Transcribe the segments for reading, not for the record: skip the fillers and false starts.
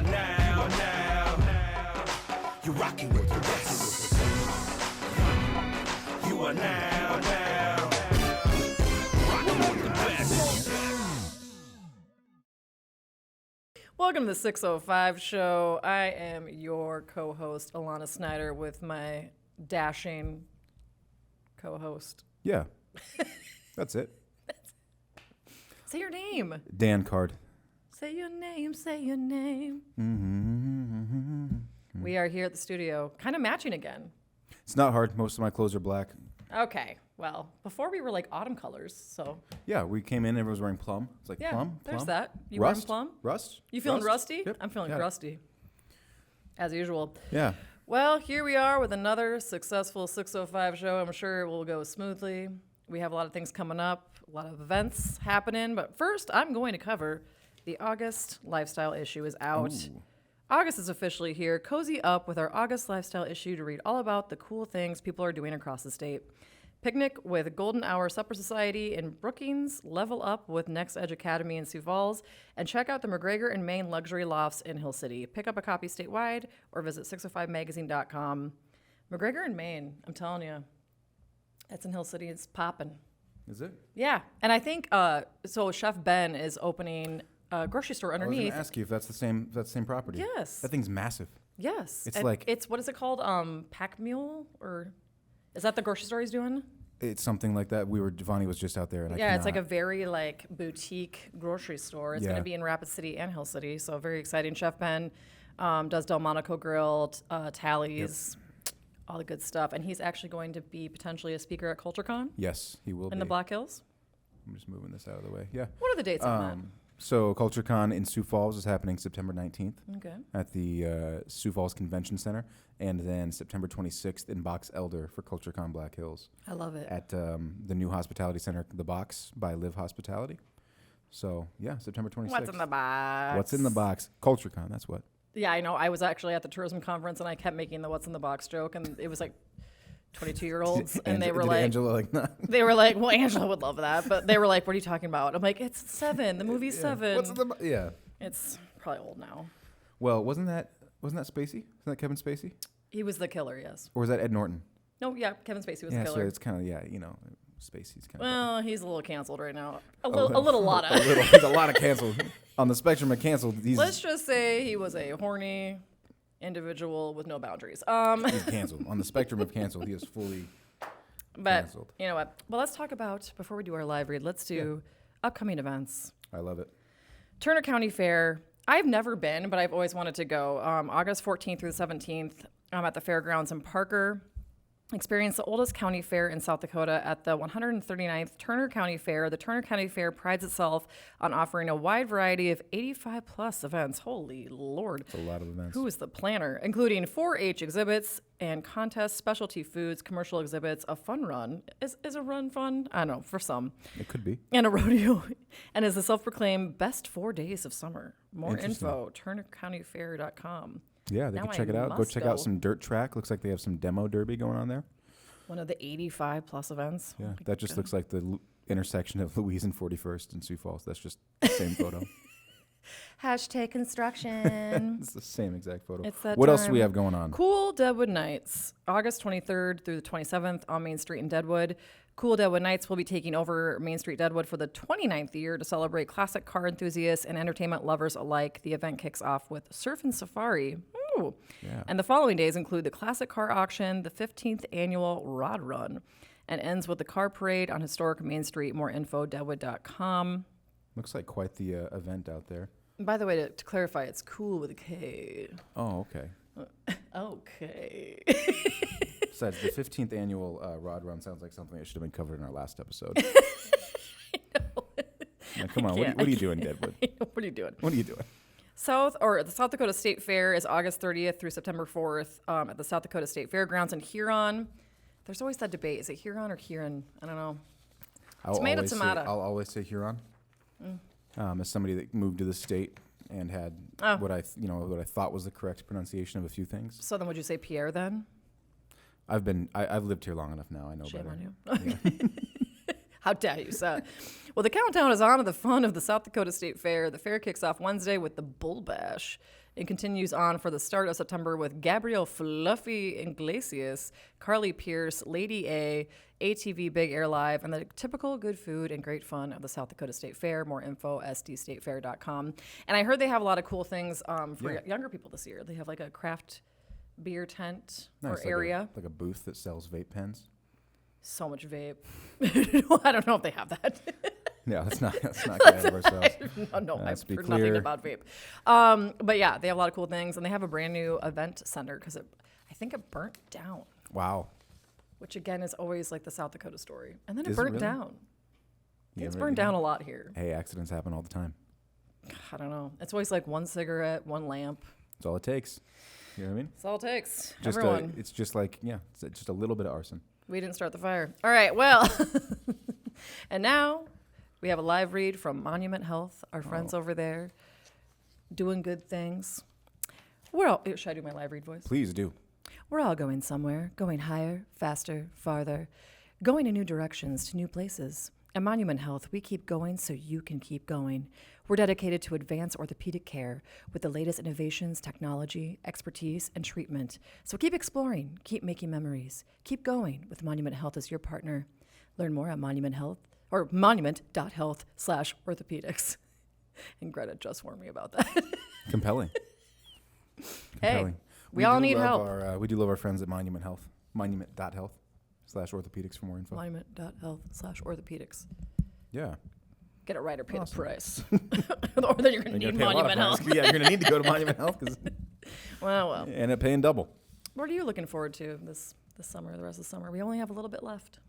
are now. You're rocking with the best. You are now. Rocking with the best. Welcome to the 605 show. I am your co-host, Alana Snyder, with my dashing co-host. Yeah, that's it. Say your name. Dan Card. Say your name, say your name. Mm-hmm. We are here at the studio, kind of matching again. It's not hard. Most of my clothes are black. Okay, well, before we were like autumn colors, so. Yeah, we came in, everyone was wearing plum. It's like Yeah, plum. there's plum. that. You Rust? wearing plum? Rust? You feeling Rust? rusty? Yep. I'm feeling Yeah. crusty, as usual. Yeah. Well, here we are with another successful 605 show. I'm sure it will go smoothly. We have a lot of things coming up, a lot of events happening. But first, I'm going to cover the August lifestyle issue is out. Ooh. August is officially here. Cozy up with our August lifestyle issue to read all about the cool things people are doing across the state. Picnic with Golden Hour Supper Society in Brookings, level up with Next Edge Academy in Sioux Falls, and check out the McGregor and Maine Luxury Lofts in Hill City. Pick up a copy statewide or visit 605magazine.com. McGregor and Maine, I'm telling you, it's in Hill City. It's popping. Is it? Yeah, and I think so. Chef Ben is opening a grocery store I was underneath. going to ask you if that's the same property. Yes. That thing's massive. Yes, It's And like- it's what is it called? Pack Mule, or is that the grocery store he's doing? It's something like that. Devani was just out there. And Yeah, it's like a very like boutique grocery store. It's going Yeah. to be in Rapid City and Hill City, so very exciting. Chef Ben does Delmonico Grill, tallies, all the good stuff, and he's actually going to be potentially a speaker at CultureCon Yes, he will in be. the Black Hills. I'm just moving this out of the way. Yeah. What are the dates on So CultureCon in Sioux Falls is happening September 19th. that? Okay. At the Sioux Falls Convention Center, and then September 26th in Box Elder for CultureCon Black Hills I love it. at the new hospitality center, The Box by Live Hospitality. So yeah, September 26th. What's in the box? What's in the box? CultureCon. That's what. Yeah, I know. I was actually at the tourism conference, and I kept making the "What's in the box" joke, and it was like 22-year-olds, and they were Did like, Angela like nah. they were like, well, Angela would love that, but they were like, what are you talking about? I'm like, it's Seven. The movie's Yeah. Seven. What's in the yeah. It's probably old now. Well, wasn't that Spacey? Wasn't that Kevin Spacey? He was the killer, yes. Or was that Ed Norton? No, yeah, Kevin Spacey was Yeah, the so killer. it's kind of Spacey's kind of. Well, he's a little canceled right now. A little lot of. There's a lot of canceled. On the spectrum of canceled, he's Let's just say he was a horny individual with no boundaries. he's canceled. On the spectrum of canceled, he is fully But canceled. you know what? Well, let's talk about, before we do our live read, let's do upcoming events. I love it. Turner County Fair. I've never been, but I've always wanted to go. August 14th through the 17th, I'm at the fairgrounds in Parker. Experience the oldest county fair in South Dakota at the 139th Turner County Fair. The Turner County Fair prides itself on offering a wide variety of 85-plus events. Holy Lord. It's a lot of events. Who is the planner? Including 4-H exhibits and contests, specialty foods, commercial exhibits, a fun run. Is a run fun? I don't know, for some. It could be. And a rodeo. And is the self-proclaimed best 4 days of summer. More Interesting. info, turnercountyfair.com. Yeah, they Now can check it I out. Go must check go. out some dirt track. Looks like they have some demo derby going on there. One of the 85-plus events. Yeah, Oh my that just God. looks like the intersection of Louise and 41st in Sioux Falls. That's just the same photo. Hashtag construction. It's the same exact photo. It's that What else do time. we have going on? Kool Deadwood Nites, August 23rd through the 27th on Main Street in Deadwood. Kool Deadwood Nights will be taking over Main Street Deadwood for the 29th year to celebrate classic car enthusiasts and entertainment lovers alike. The event kicks off with Surf and Safari. Ooh. Yeah. And the following days include the classic car auction, the 15th annual Rod Run, and ends with the car parade on historic Main Street. More info, deadwood.com. Looks like quite the event out there. By the way, to clarify, it's cool with a K. Oh, okay. Okay. Besides, the 15th annual Rod Run sounds like something that should have been covered in our last episode. Now, come on, what are you doing, Deadwood? What are you doing? What are you doing? The South Dakota State Fair is August 30th through September 4th at the South Dakota State Fairgrounds in Huron. There's always that debate. Is it Huron or Huron? I don't know. Tomato, tomato. I'll always say Huron. As somebody that moved to the state and had what I thought was the correct pronunciation of a few things. So then would you say Pierre then? I've lived here long enough now. I know Shame better. on you. Yeah. How dare you, sir? Well, the countdown is on to the fun of the South Dakota State Fair. The fair kicks off Wednesday with the Bull Bash. It continues on for the start of September with Gabrielle Fluffy Iglesias, Carly Pierce, Lady A, ATV Big Air Live, and the typical good food and great fun of the South Dakota State Fair. More info, sdstatefair.com. And I heard they have a lot of cool things for younger people this year. They have like a craft beer tent or area. Like a booth that sells vape pens. So much vape. I don't know if they have that. Yeah, let's not get ahead of ourselves. No, I've be heard clear. nothing about vape. But yeah, they have a lot of cool things, and they have a brand new event center because I think it burnt down. Wow. Which again is always like the South Dakota story. And then it Is it burnt really? down. Yeah, It's right, burned yeah. down a lot here. Hey, accidents happen all the time. I don't know. It's always like one cigarette, one lamp. That's all it takes. You know what I mean? That's all it takes. Just Everyone. it's just like, it's just a little bit of arson. We didn't start the fire. All right, well. And now we have a live read from Monument Health, our friends over there, doing good things. Should I do my live read voice? Please do. We're all going somewhere, going higher, faster, farther, going in new directions to new places. At Monument Health, we keep going so you can keep going. We're dedicated to advanced orthopedic care with the latest innovations, technology, expertise, and treatment. So keep exploring, keep making memories, keep going with Monument Health as your partner. Learn more at Monument Health or monument.health/orthopedics. And Greta just warned me about that. Compelling. Hey, Compelling. we all do need love help. We do love our friends at Monument Health. Monument.health/orthopedics for more info. Monument.health/orthopedics. Yeah. Get it right or pay Awesome. the price. Or then you're going to You're need gonna pay a lot of Monument price. Health. Yeah, you're going to need to go to Monument Health Well. and end up paying double. What are you looking forward to this summer, the rest of the summer? We only have a little bit left.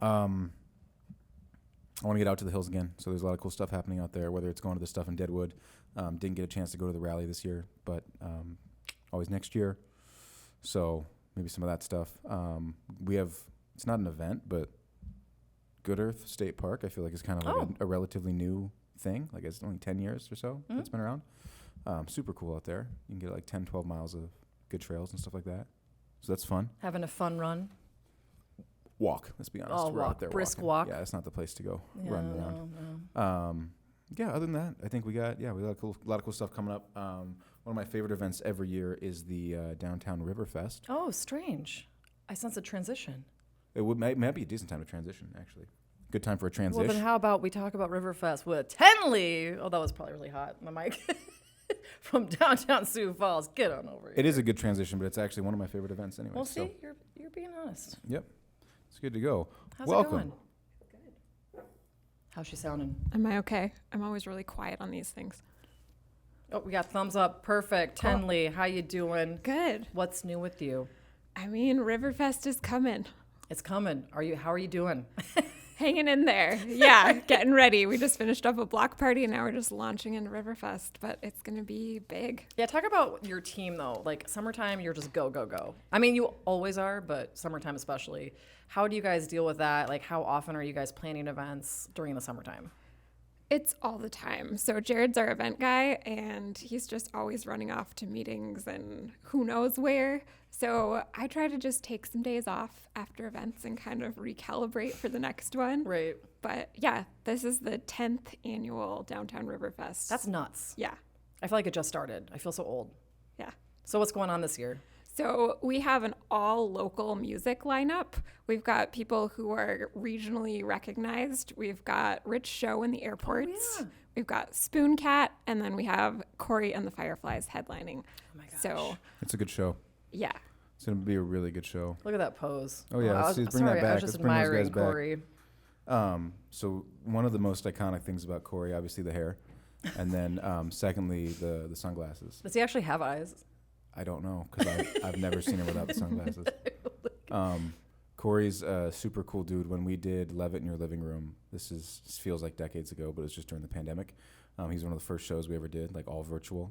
I want to get out to the hills again. So there's a lot of cool stuff happening out there, whether it's going to the stuff in Deadwood. Didn't get a chance to go to the rally this year, but always next year. So maybe some of that stuff. It's not an event, but Good Earth State Park, I feel like is kind of like a relatively new thing. Like it's only 10 years or so it's been around. Super cool out there. You can get like 10, 12 miles of good trails and stuff like that. So that's fun. Having a fun run. Walk, let's be honest. Oh, We're walk. out there Brisk walking. walk. Yeah, that's not the place to go Yeah, running around. no. Yeah, other than that, I think we got a lot of cool stuff coming up. One of my favorite events every year is the Downtown Riverfest. Oh, strange. I sense a transition. It might be a decent time to transition, actually. Good time for a transition. Well, then how about we talk about Riverfest with Tenley? Oh, that was probably really hot, my mic. From Downtown Sioux Falls. Get on over here. It is a good transition, but it's actually one of my favorite events anyway. Well, so. see, you're being honest. Yep. It's good to go. How's Welcome. it going? Good. How's she sounding? Am I okay? I'm always really quiet on these things. Oh, we got thumbs up. Perfect. Cool. Tenley, how you doing? Good. What's new with you? I mean, Riverfest is coming. It's coming. How are you doing? Hanging in there. Yeah, getting ready. We just finished up a block party and now we're just launching into Riverfest, but it's going to be big. Yeah, talk about your team though. Like summertime, you're just go, go, go. I mean, you always are, but summertime especially. How do you guys deal with that? Like how often are you guys planning events during the summertime? It's all the time. So Jared's our event guy and he's just always running off to meetings and who knows where. So I try to just take some days off after events and kind of recalibrate for the next one. Right. But yeah, this is the 10th annual Downtown Riverfest. That's nuts. Yeah. I feel like it just started. I feel so old. Yeah. So what's going on this year? So we have an all local music lineup. We've got people who are regionally recognized. We've got Rich Show in the airports. Oh, yeah. We've got Spoon Cat, and then we have Corey and the Fireflies headlining. Oh my gosh. So It's a good show. yeah. It's going to be a really good show. Look at that pose. Oh, yeah. I was, Let's bring that sorry, I back. was just Let's bring those admiring guys back. Corey. So one of the most iconic things about Corey, obviously the hair. And then secondly, the sunglasses. Does he actually have eyes? I don't know because I've never seen him without the sunglasses. Corey's a super cool dude. When we did Levitt in Your Living Room, this feels like decades ago, but it was just during the pandemic. He's one of the first shows we ever did, like all virtual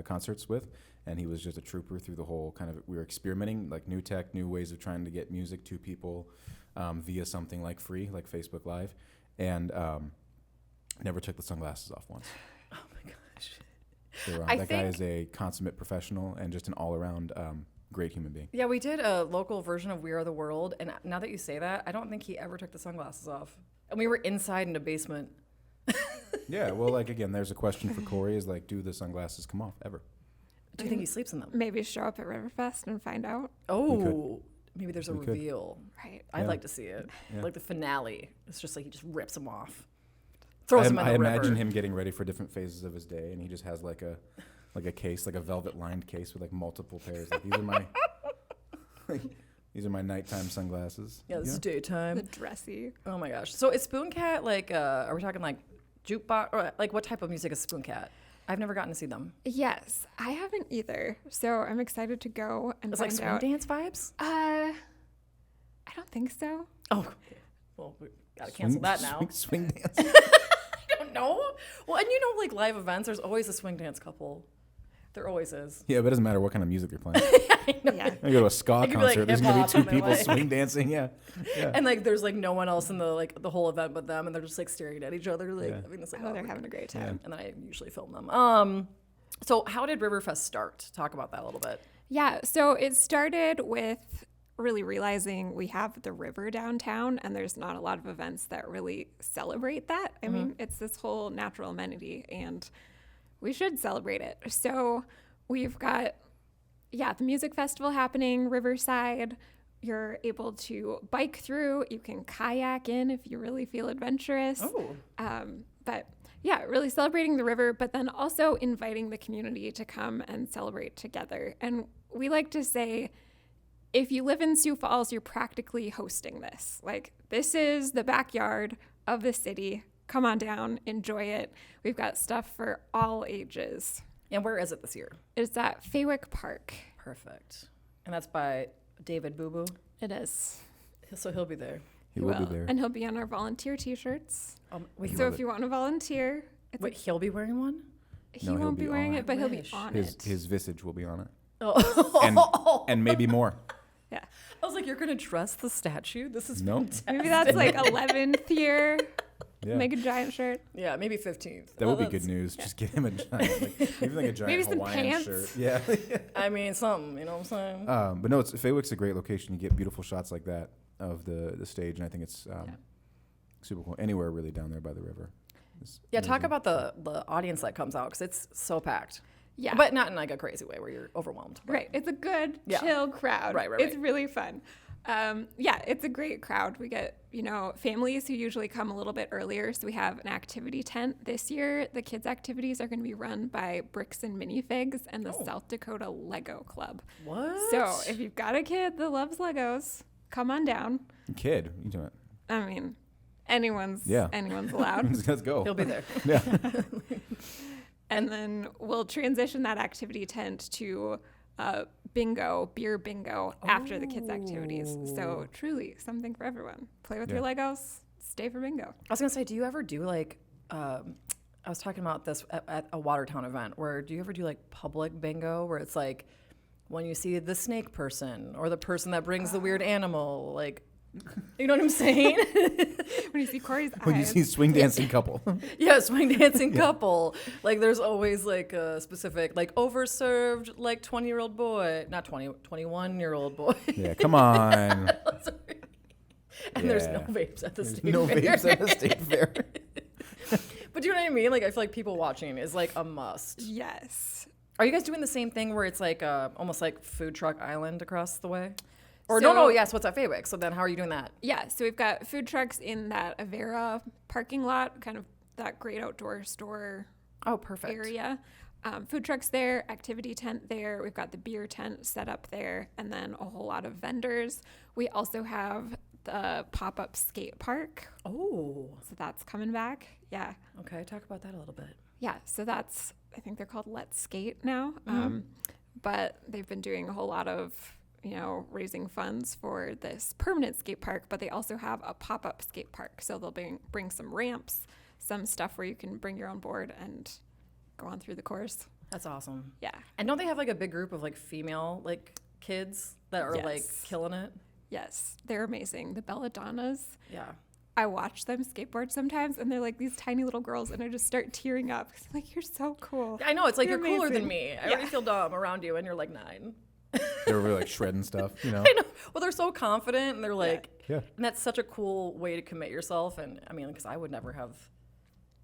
concerts with, and he was just a trooper through the whole kind of. We were experimenting, like new tech, new ways of trying to get music to people via something like free, like Facebook Live, and never took the sunglasses off once. Oh my gosh. That guy is a consummate professional and just an all-around great human being. Yeah, we did a local version of We Are the World, and now that you say that, I don't think he ever took the sunglasses off. And we were inside in a basement. Yeah, well, like, again, there's a question for Corey is, like, do the sunglasses come off ever? Do you think he sleeps in them? Maybe show up at Riverfest and find out. Oh, maybe there's a We could. reveal. Right. I'd Yeah. like to see it. Yeah. Like the finale. It's just like he just rips them off. I, Throws them in the imagine river. him getting ready for different phases of his day, and he just has, like a case, like a velvet-lined case with, like, multiple pairs. Like, these are my... These are my nighttime sunglasses. Yeah, this is daytime. The dressy. Oh my gosh. So is Spoon Cat like, are we talking like jukebox, or like what type of music is Spoon Cat? I've never gotten to see them. Yes, I haven't either. So I'm excited to go and It's like find swing out. dance vibes? I don't think so. Oh, well, we gotta cancel that now. Swing dance. I don't know. Well, and you know, like live events, there's always a swing dance couple. There always is. Yeah, but it doesn't matter what kind of music they're playing. I know. Yeah. I go to a ska It could be, like, concert. There's gonna be hip-hop two and they're people like- swing dancing. Yeah. And like, there's like no one else in the whole event but them, and they're just like staring at each other, like Yeah. having this like. Oh, they're awkward- having a great time. And then I usually film them. So how did Riverfest start? Talk about that a little bit. Yeah, so it started with really realizing we have the river downtown and there's not a lot of events that really celebrate that. I mean, it's this whole natural amenity and we should celebrate it. So we've got, the music festival happening, Riverside. You're able to bike through. You can kayak in if you really feel adventurous. Oh. But yeah, really celebrating the river, but then also inviting the community to come and celebrate together. And we like to say, if you live in Sioux Falls, you're practically hosting this. Like, this is the backyard of the city. Come on down, enjoy it. We've got stuff for all ages. And where is it this year? It's at Faywick Park. Perfect. And that's by David Boo Boo. It is. So he'll be there. He will be there. And he'll be on our volunteer t-shirts. Wait, So if you want to volunteer, wait, he'll be wearing one? he No, he'll won't be be wearing on it, but he'll be Wish. on His it. his visage will be on it, Oh. and maybe more. Yeah. I was like, you're going to dress the statue? This is Nope. fantastic. Maybe that's like 11th year. Yeah. Make a giant shirt. Yeah, maybe 15th. That would be that's- good news. Just get him a giant, like, even like a giant Maybe some Hawaiian pants. shirt. Yeah. I mean, something, you know what I'm saying? But no, Faywick's a great location. You get beautiful shots like that of the stage, and I think it's super cool. Anywhere really down there by the river. It's Yeah, talk amazing. about the audience that comes out, because it's so packed. Yeah. But not in like a crazy way where you're overwhelmed. Right. It's a good, Yeah. chill crowd. Right. It's really fun. It's a great crowd. We get, families who usually come a little bit earlier. So we have an activity tent this year. The kids' activities are going to be run by Bricks and Minifigs and the South Dakota Lego Club. What? So if you've got a kid that loves Legos, come on down. Kid, you do it. I mean, anyone's allowed. Let's go. He'll be there. Yeah. And then we'll transition that activity tent to beer bingo after the kids' activities. So truly something for everyone. Play with your Legos, stay for bingo. I was going to say, do you ever do like, I was talking about this at a Watertown event, where do you ever do like public bingo where it's like when you see the snake person or the person that brings the weird animal, like, you know what I'm saying? When you see Corey's When you eyes. see swing dancing couple. Yeah, swing dancing couple. Like, there's always like a specific, like, overserved, like 20-year-old boy, not 21-year-old boy. Yeah, come on. And there's no Yeah. vapes at the There's state no fair. vapes at the state fair. But do you know what I mean? Like, I feel like people watching is like a must. Yes. Are you guys doing the same thing where it's like almost like food truck island across the way? Or So- no, yes, what's at Faywick? So then how are you doing that? Yeah, so we've got food trucks in that Avera parking lot, kind of that great outdoor store Oh, perfect. area. Food trucks there, activity tent there. We've got the beer tent set up there, and then a whole lot of vendors. We also have the pop-up skate park, Oh, so that's coming back. Yeah. okay. Talk about that a little bit. Yeah, so that's, I think they're called Let's Skate now. But they've been doing a whole lot of, raising funds for this permanent skate park, but they also have a pop-up skate park. So they'll bring some ramps, some stuff where you can bring your own board and go on through the course. That's awesome. Yeah. And don't they have like a big group of like female like kids that are like Yes. killing it? Yes, they're amazing. The Belladonnas. Yeah. I watch them skateboard sometimes, and they're like these tiny little girls, and I just start tearing up. 'Cause I'm like, you're so cool. I know, it's like You're you're cooler than amazing. me. I Yeah. already feel dumb around you and you're like 9. They were really like shredding stuff, you know. I know. Well, they're so confident, and they're like, Yeah. and that's such a cool way to commit yourself. And I mean, because I would never have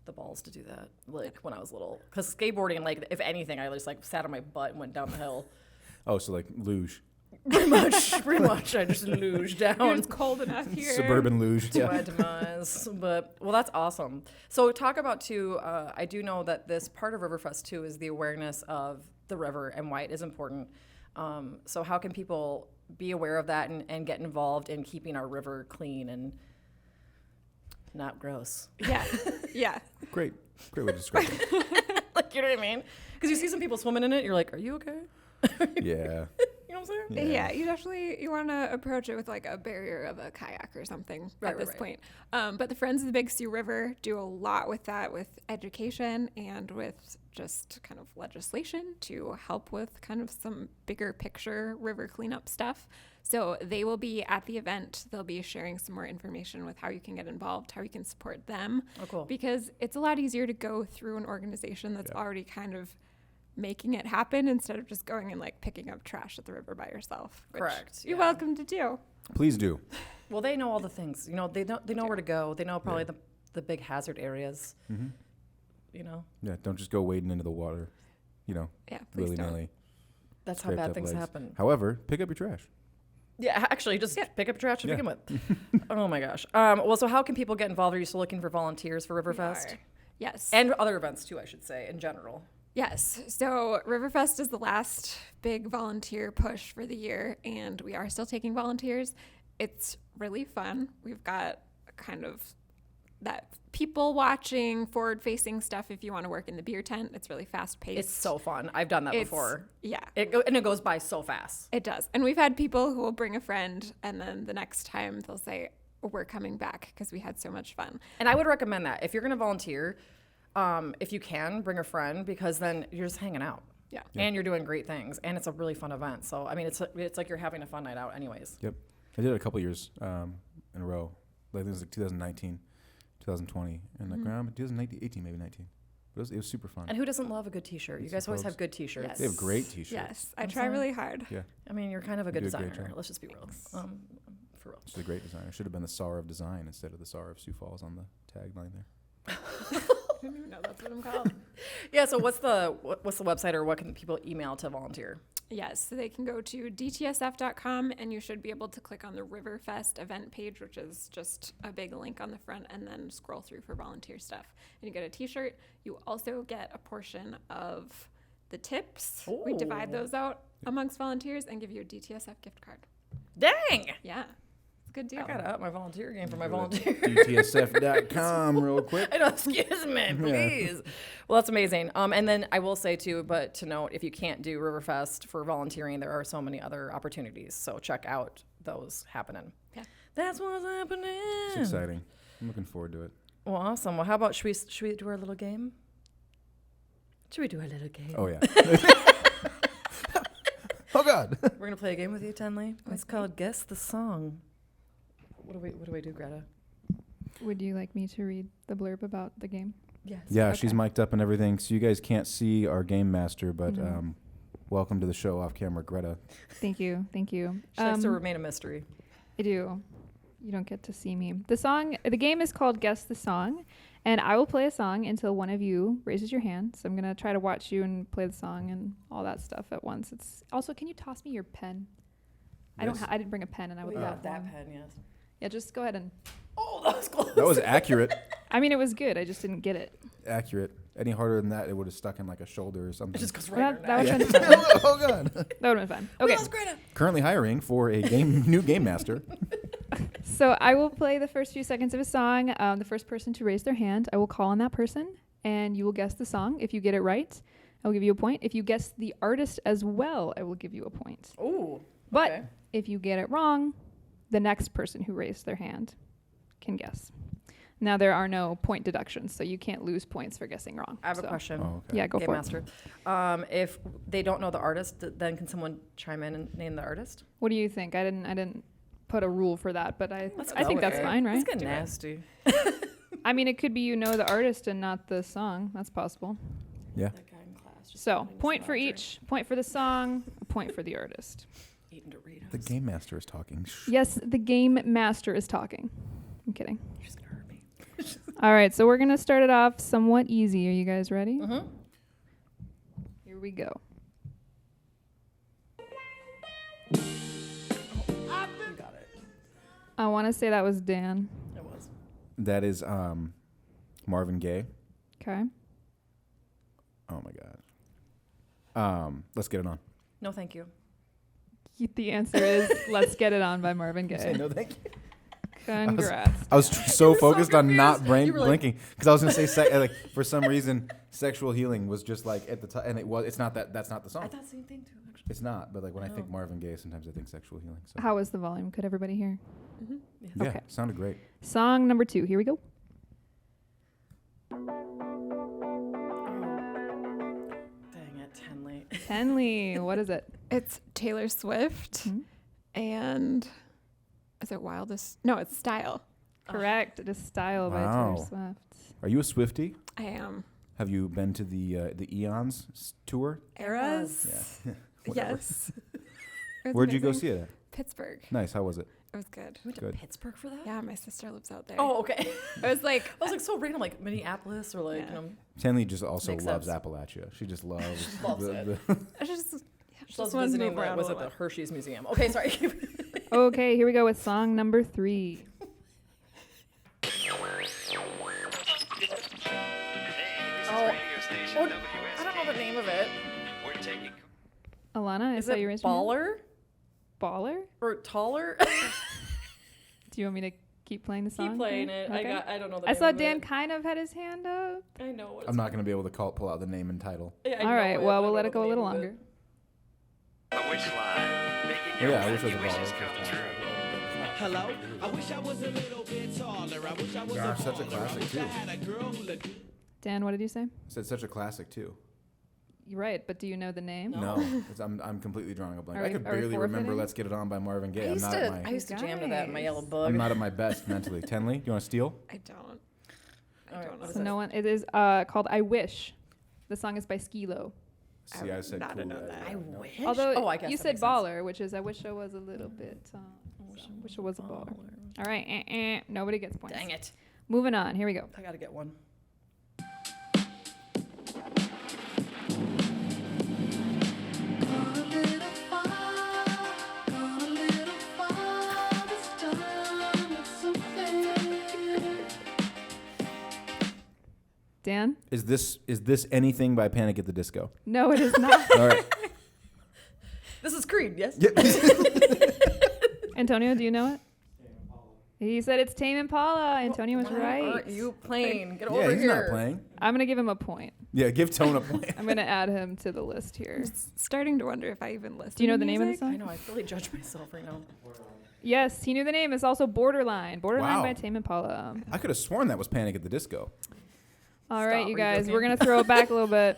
the balls to do that, like when I was little. Because skateboarding, like if anything, I just like sat on my butt and went down the hill. Oh, so like luge, Pretty much. I just luge down. It's cold enough here. suburban luge. To Yeah. my demise. But well, that's awesome. So talk about too. I do know that this part of Riverfest too is the awareness of the river and why it is important. So how can people be aware of that and get involved in keeping our river clean and not gross? Yeah. Yeah. Great way to describe it. Like, you know what I mean? Because you see some people swimming in it, you're like, are you okay? Yeah. You know what I'm saying? Yeah, you want to approach it with like a barrier of a kayak or something at this point. But the Friends of the Big Sioux River do a lot with that, with education and with just kind of legislation to help with kind of some bigger picture river cleanup stuff. So they will be at the event. They'll be sharing some more information with how you can get involved, how you can support them. Oh, cool. Because it's a lot easier to go through an organization that's already kind of making it happen instead of just going and like picking up trash at the river by yourself. Which Correct, You're yeah. welcome to do. Please do. Well, they know all the things. You know, they know where to go. They know probably the big hazard areas. Mm-hmm. You know, Yeah. Don't just go wading into the water, you know, Yeah, please willy don't. nilly. that's how bad things happen. However, pick up your trash. Yeah, actually, just Yeah. pick up trash to Yeah. begin with. Oh my gosh. Well, so how can people get involved? Are you still looking for volunteers for We Riverfest? are. Yes. And other events too, I should say, in general. Yes. So Riverfest is the last big volunteer push for the year, and we are still taking volunteers. It's really fun. We've got kind of that people watching, forward facing stuff if you want to work in the beer tent. It's really fast paced. It's so fun. I've done that before. Yeah. And it goes by so fast. It does. And we've had people who will bring a friend, and then the next time they'll say, we're coming back because we had so much fun. And I would recommend that if you're going to volunteer, if you can, bring a friend, because then you're just hanging out. Yeah. And you're doing great things, and it's a really fun event. So I mean, it's like you're having a fun night out, anyways. Yep. I did it a couple years in a row. I think it was like 2019, 2020, and like around 2018, maybe 19. But it was super fun. And who doesn't love a good T-shirt? You guys always have good T-shirts. Yes. They have great T-shirts. Yes. I I'm try sorry. really hard. Yeah. I mean, you're kind of a good You do a great designer. job. Let's just be real. For real. It's a great design. It should have been the Czar of Design instead of the Czar of Sioux Falls on the tagline there. I didn't even know that's what I'm called. Yeah. So what's the website, or what can people email to volunteer? Yes, so they can go to dtsf.com, and you should be able to click on the Riverfest event page, which is just a big link on the front, and then scroll through for volunteer stuff. And you get a t-shirt. You also get a portion of the tips. We divide those out amongst volunteers and give you a DTSF gift card. Dang! Yeah, it's a good deal. I gotta up my volunteer game for my volunteer. DTSF.com real quick. I know, excuse me, please. Well, that's amazing. And then I will say too, but to note, if you can't do Riverfest for volunteering, there are so many other opportunities. So check out those happening. Yeah. That's what's happening. It's exciting. I'm looking forward to it. Well, awesome. Well, how about should we do our little game? Should we do our little game? Oh, yeah. Oh, God. We're gonna play a game with you, Tenley. It's called Guess the Song. What do we do, Greta? Would you like me to read the blurb about the game? Yes. Yeah, Okay. she's mic'd up and everything, so you guys can't see our game master, but Mhm. welcome to the show off camera, Greta. Thank you. Thank you. She likes to remain a mystery. I do. You don't get to see me. The game is called Guess the Song, and I will play a song until one of you raises your hand. So I'm going to try to watch you and play the song and all that stuff at once. It's also, can you toss me your pen? Yes. I didn't bring a pen, and I would We have got that one. pen, yes. Yeah, just go ahead and. Oh, that was close. That was accurate. I mean, it was good. I just didn't get it. Accurate. Any harder than that, it would have stuck in like a shoulder or something. It just goes Well, right that in her would neck. have been fun. Oh, God. That would have been fun. Okay. That was Greta. Currently hiring for a new game master. So I will play the first few seconds of a song. The first person to raise their hand, I will call on that person, and you will guess the song. If you get it right, I will give you a point. If you guess the artist as well, I will give you a point. Ooh. But okay. if you get it wrong, the next person who raised their hand can guess. Now, there are no point deductions, so you can't lose points for guessing wrong. I have a So, question. Oh, okay. Yeah, go Game for it. Master. If they don't know the artist, then can someone chime in and name the artist? What do you think? I didn't put a rule for that, but I Let's think go that's with it. fine, right? It's getting nasty. I mean, it could be you know the artist and not the song. That's possible. Yeah. That guy in class just So, putting point some for out there. each. Point for the song, a point for the artist. Eating Doritos. The game master is talking. Shh. Yes, the game master is talking. I'm kidding. She's gonna hurt me. All right, so we're going to start it off somewhat easy. Are you guys ready? Mm-hmm. Here we go. You got it. I want to say that was Dan. It was. That is Marvin Gaye. Okay. Oh my God. Let's get it on. No, thank you. The answer is Let's Get It On by Marvin Say Gaye. no, thank you. Congrats. I was so focused on confused. not You were like- blinking because I was gonna say like for some reason sexual healing was just like at the top, and it's not that. That's not the song. I thought the same thing too, actually. It's not, but like when I think No. Marvin Gaye, sometimes I think sexual healing. So. How was the volume? Could everybody hear? Yes. Yeah, Okay. sounded great. Song number 2. Here we go. Dang it, Tenley. Tenley. What is it? It's Taylor Swift Mhm. and is it Wildest? No, it's Style. Correct. It is Style by Wow. Taylor Swift. Are you a Swiftie? I am. Have you been to the Eons tour? Eras. Yeah. Whatever. Yes. It was Where'd you go amazing. see it at? Pittsburgh. Nice. How was it? It was good. You went to Good. Pittsburgh for that? Yeah, my sister lives out there. Oh, okay. I was like, I was like so random, like Minneapolis or like, Yeah. Tenley just also Makes loves sense. Appalachia. She just loves. Loves the, I just she loves wanted to visiting move the, around was a it the lot. Hershey's Museum? Okay, sorry. Okay, here we go with song number 3. Oh, I don't know the name of it. Alana, I Is saw it you raise your hand. Baller Baller? or Taller? Do you want me to keep playing the song? Keep playing here? it. Okay. I don't know the I name saw of Dan it. kind of had his hand up. I know what it's I'm not going to be able to pull out the name and title. Yeah, I All know right, it, well, but I we'll let don't it go a know the little name of longer. Yeah, I wish it was a baller. Hello? I wish I was a little bit taller. I wish I was Gosh, a such a baller. classic, I wish too. I had a girl who looked Dan, what did you say? It's such a classic too. You're right, but do you know the name? No, I'm completely drawing a blank. Are I we- could are we barely remember forfeiting? "Let's Get It On" by Marvin Gaye. I I'm used not to, at I my. used to jam to that in my yellow Guys. bug. I'm not at my best mentally. Tenley, do you want to steal? I don't. All right, don't what know. is So it? no one. It is called "I Wish." The song is by Skilo. See, I said not cool. know that. I wish. Although oh, I guess you that said makes sense. baller, which is I wish I was a little bit. Wish I was a baller. All right, nobody gets points. Dang it. Moving on. Here we go. I gotta get one. Dan? Is this anything by Panic at the Disco? No, it is not. All right. This is Creed, yes? Antonio, do you know it? He said it's Tame Impala. Antonio was Why right. aren't you playing? Get Yeah, over he's here. not playing. I'm gonna give him a point. Yeah, give Tone a point. I'm gonna add him to the list here. Starting to wonder if I even listen. Do you know to the name of the music. song? I know, I really judge myself right now. Yes, he knew the name. It's also Borderline. Borderline Wow. by Tame Impala. I could have sworn that was Panic at the Disco. All right, Stop, you are you guys, joking? we're gonna throw it back a little bit.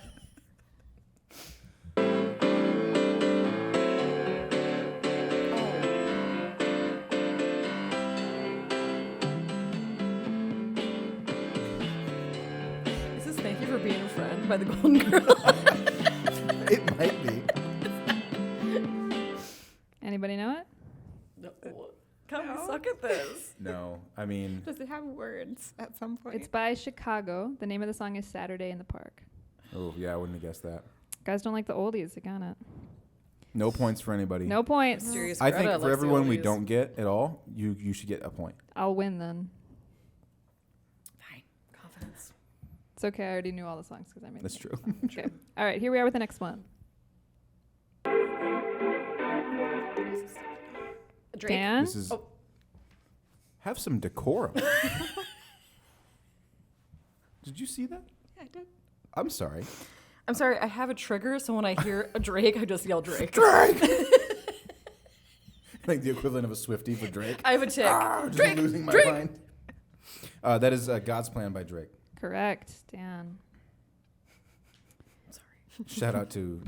Is this Thank You for Being a Friend by the Golden Girl? It might be. Anybody know it? No. Come, we No. suck at this. No, I mean, Does it have words at some point? It's by Chicago. The name of the song is Saturday in the Park. oh yeah, I wouldn't have guessed that. Guys don't like the oldies. They got it. No points for anybody. No points. Mysterious I Greta think likes for the everyone we oldies. don't get at all, you should get a point. I'll win then. Fine. Confidence. It's okay. I already knew all the songs because I made That's them. true. Okay. All right. Here we are with the next one. Drake. Dan? This is. Oh. Have some decorum. Did you see that? I did. I'm sorry. I'm sorry, I have a trigger, so when I hear a Drake, I just yell Drake. Drake. Like the equivalent of a Swiftie for Drake. I have a tick. Just Drake, losing my Drake. mind. That is God's Plan by Drake. Correct. Dan. Shout out to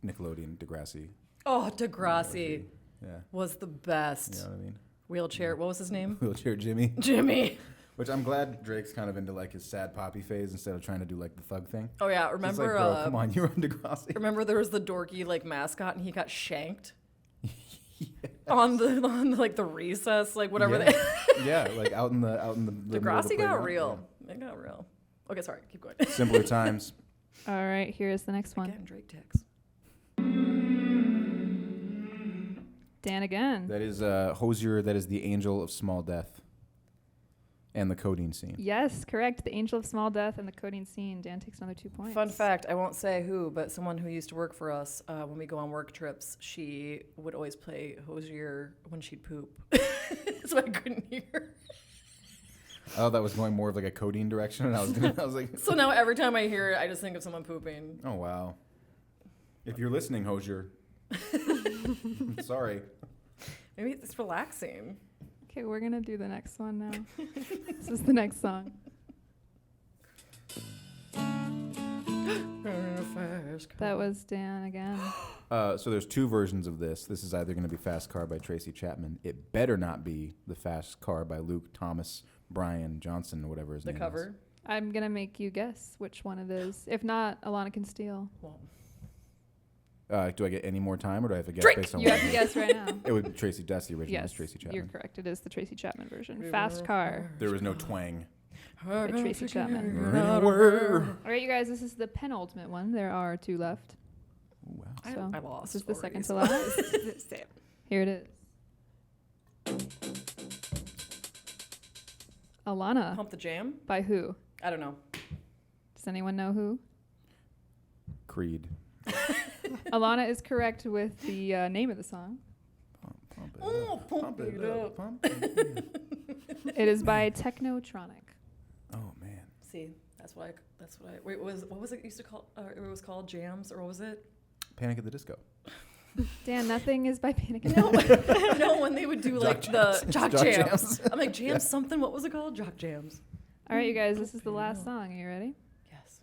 Nickelodeon Degrassi. Oh, Degrassi Yeah. was the best. You know what I mean? Wheelchair. What was his name? Wheelchair Jimmy. Jimmy. Which I'm glad Drake's kind of into like his sad poppy phase instead of trying to do like the thug thing. Oh yeah, It's remember? like, bro, come on, you're on Degrassi. Remember there was the dorky like mascot and he got shanked on the like the recess, like whatever. Yeah. They Yeah, like out in the middle of the Degrassi got playground. real. It got real. Okay, sorry. Keep going. Yeah. Simpler times. All right, here's the next one. Again, Drake ticks. Dan again. That is Hosier. That is the angel of small death, and the codeine scene. Yes, correct. The Angel of Small Death and the Codeine Scene. Dan takes another 2 points. Fun fact: I won't say who, but someone who used to work for us when we go on work trips, she would always play Hosier when she'd poop, so I couldn't hear. Oh, that was going more of like a codeine direction, and I was like, So now every time I hear it, I just think of someone pooping. oh wow. If you're listening, Hosier, sorry. Maybe it's relaxing. Okay, we're going to do the next one now. This is the next song. That was Dan again. So there's two versions of this. This is either going to be Fast Car by Tracy Chapman. It better not be the Fast Car by Luke Thomas Brian Johnson, or whatever his The name cover. I'm going to make you guess which one it is. If not, Alana can steal. Well, is. Do I get any more time, or do I have to guess Drink! based on You what have to guess right now. It would be Tracy. That's the original. Yes, It's Tracy you're Chapman. correct. It is the Tracy Chapman version. Fast Car. There was no twang. By Tracy Chapman. Anywhere. All right, you guys, this is the penultimate one. There are 2 left. Ooh, wow. So I lost. this is the second to already, last. That's it. Here it is. Alana. Pump the Jam? By who? I don't know. Does anyone know who? Creed. Alana is correct with the name of the song. Pump it Oh, up, pump it up. pump it up. It is by Technotronic. Oh man. See, that's what I. Wait, what was it used to call? It was called Jams, or what was it? Panic at the Disco. Dan, nothing is by Panic at No, the no, when they would do like Jock the jams. jock Jock jams. jams. I'm like jams something. What was it called? Jock jams. All right, you guys, this is the last song. Are you ready? Yes.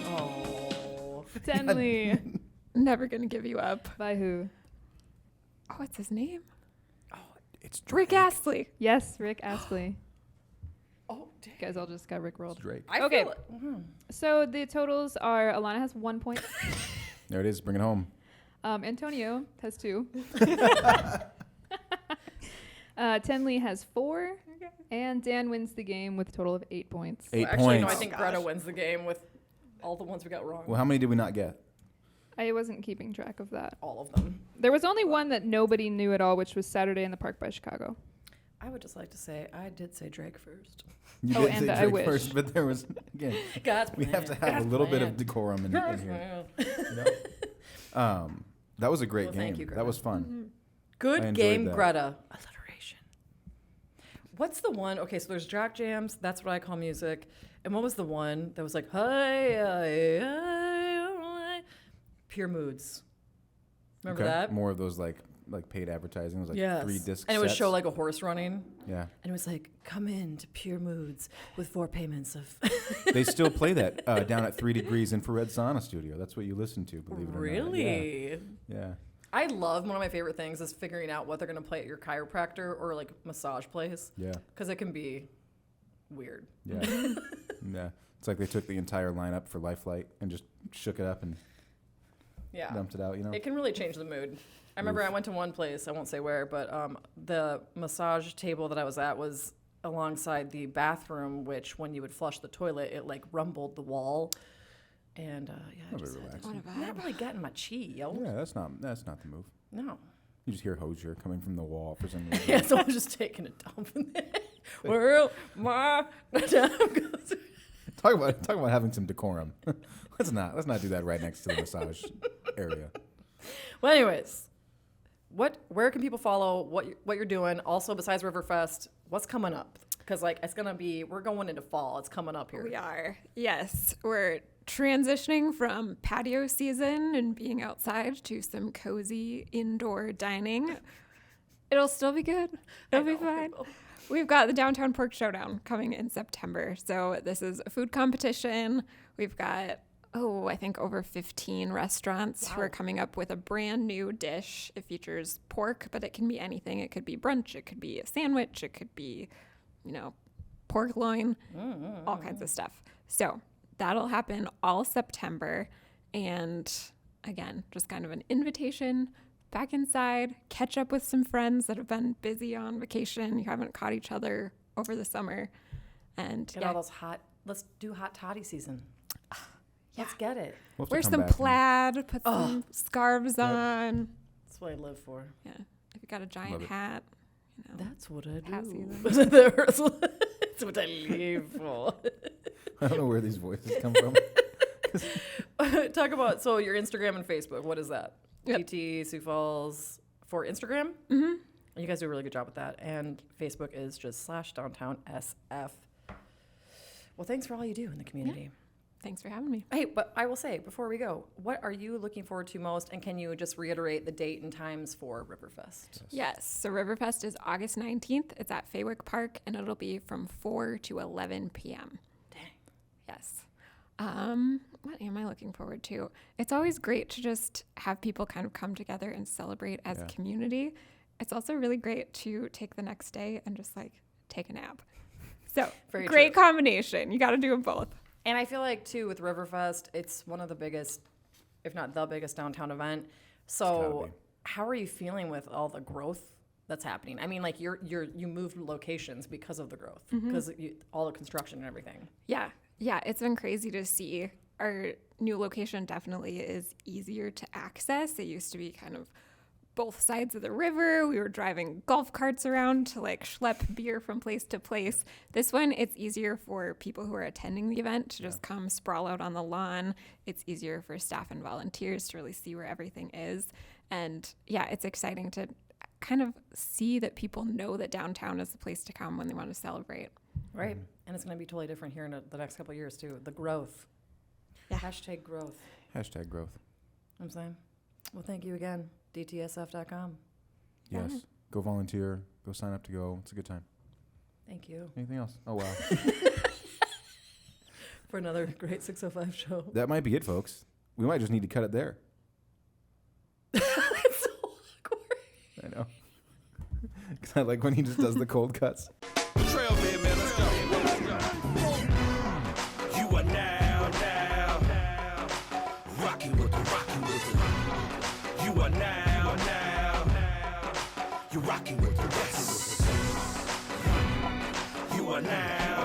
Oh. Tenley. Never gonna give you up. By who? Oh, what's his name? It's Rick Astley. Yes, Rick Astley. Oh, dang. You guys all just got Rick It's rolled. Drake. I Okay. feel it. So the totals are Alana has 1 point. There it is. Bring it home. Antonio has 2. Tenley has 4. And Dan wins the game with a total of 8 points. 8 Well, actually, no, I points. think Greta wins the game with all the ones we got wrong. Well, how many did we not get? I wasn't keeping track of that. All of them. There was only one that nobody knew at all, which was Saturday in the Park by Chicago. I would just like to say I did say Drake first. You Oh, did and say I Drake wish. first, but there was again. God's We have to plan. have a God's little bit plan. of decorum in God's here. plan. You know? That was a great Well, game. thank you, That Greta. was fun. Mm-hmm. Good I enjoyed game, that. Greta. Alliteration. What's the one? Okay, so there's jock jams. That's what I call music. And what was the one that was like, hi, Pure Moods. Remember Okay. that? More of those like paid advertising. It was like Yes. 3 discs. And it would show like a horse running. Yeah. And it was like, come in to Pure Moods with 4 payments of. They still play that down at 3 Degrees Infrared Sauna Studio. That's what you listen to, believe it or not. Really? Yeah. I love, one of my favorite things is figuring out what they're going to play at your chiropractor or like massage place. Yeah. Because it can be weird. Yeah. Yeah. It's like they took the entire lineup for Lifelight and just shook it up and Yeah. dumped it out, you know? It can really change the mood. I remember I went to one place, I won't say where, but the massage table that I was at was alongside the bathroom, which when you would flush the toilet, it like rumbled the wall. And yeah, I Not just very had relaxing. to, not really getting my chi, yo. Yeah, that's not the move. No. You just hear Hosier coming from the wall for some reason. Yeah, someone's just taking a dump in there. Well, my time goes. Talk about having some decorum. Let's not do that right next to the massage area. Well, anyways, where can people follow what you're doing? Also, besides Riverfest, what's coming up? Because like we're going into fall. It's coming up here. We are. Yes. We're transitioning from patio season and being outside to some cozy indoor dining. It'll still be good. It'll be fine. We've got the Downtown Pork Showdown coming in September. So this is a food competition. We've got I think over 15 restaurants who are coming up with a brand new dish. It features pork, but it can be anything. It could be brunch, it could be a sandwich, it could be, pork loin, all kinds of stuff. So that'll happen all September. And again, just kind of an invitation back inside, catch up with some friends that have been busy on vacation. You haven't caught each other over the summer. And Get all those let's do hot toddy season. Let's get it. We'll have to wear come some back and- plaid, put some scarves on. That's what I live for. Yeah. If you got a giant Love it. hat, That's what I Hat do. season. That's what I live for. I don't know where these voices come from. Talk about, so your Instagram and Facebook, what is that? Yep. GT Sioux Falls for Instagram? Mm-hmm. You guys do a really good job with that. And Facebook is just /Downtown SF. Well, thanks for all you do in the community. Thanks for having me. Hey, but I will say, before we go, what are you looking forward to most? And can you just reiterate the date and times for Riverfest? Yes. So Riverfest is August 19th. It's at Faywick Park, and it'll be from 4 to 11 p.m. Dang. Yes. What am I looking forward to? It's always great to just have people kind of come together and celebrate as a community. It's also really great to take the next day and just take a nap. So Very great true. combination. You got to do them both. And I feel like, too, with Riverfest, it's one of the biggest, if not the biggest downtown event. So gotta be. how are you feeling with all the growth that's happening? I mean, you moved locations because of the growth, because all the construction and everything. Yeah. Yeah. It's been crazy to see. Our new location definitely is easier to access. It used to be kind of both sides of the river. We were driving golf carts around to schlep beer from place to place. This one, it's easier for people who are attending the event to just come sprawl out on the lawn. It's easier for staff and volunteers to really see where everything is. And yeah, it's exciting to kind of see that people know that downtown is the place to come when they want to celebrate. Right. And it's going to be totally different here in the next couple of years, too. The growth. Yeah. Hashtag growth. Hashtag growth. You know what I'm saying? Well, thank you again. DTSF.com. Yes. Go volunteer. Go sign up to go. It's a good time. Thank you Anything else? Oh, wow. for another great 605 show. That might be it, folks. We might just need to cut it there. It's so awkward. I know. Because I like when he just does the cold cuts. Trail man, let's go. You are now rocking with the. You are now you're rocking with the best. You are now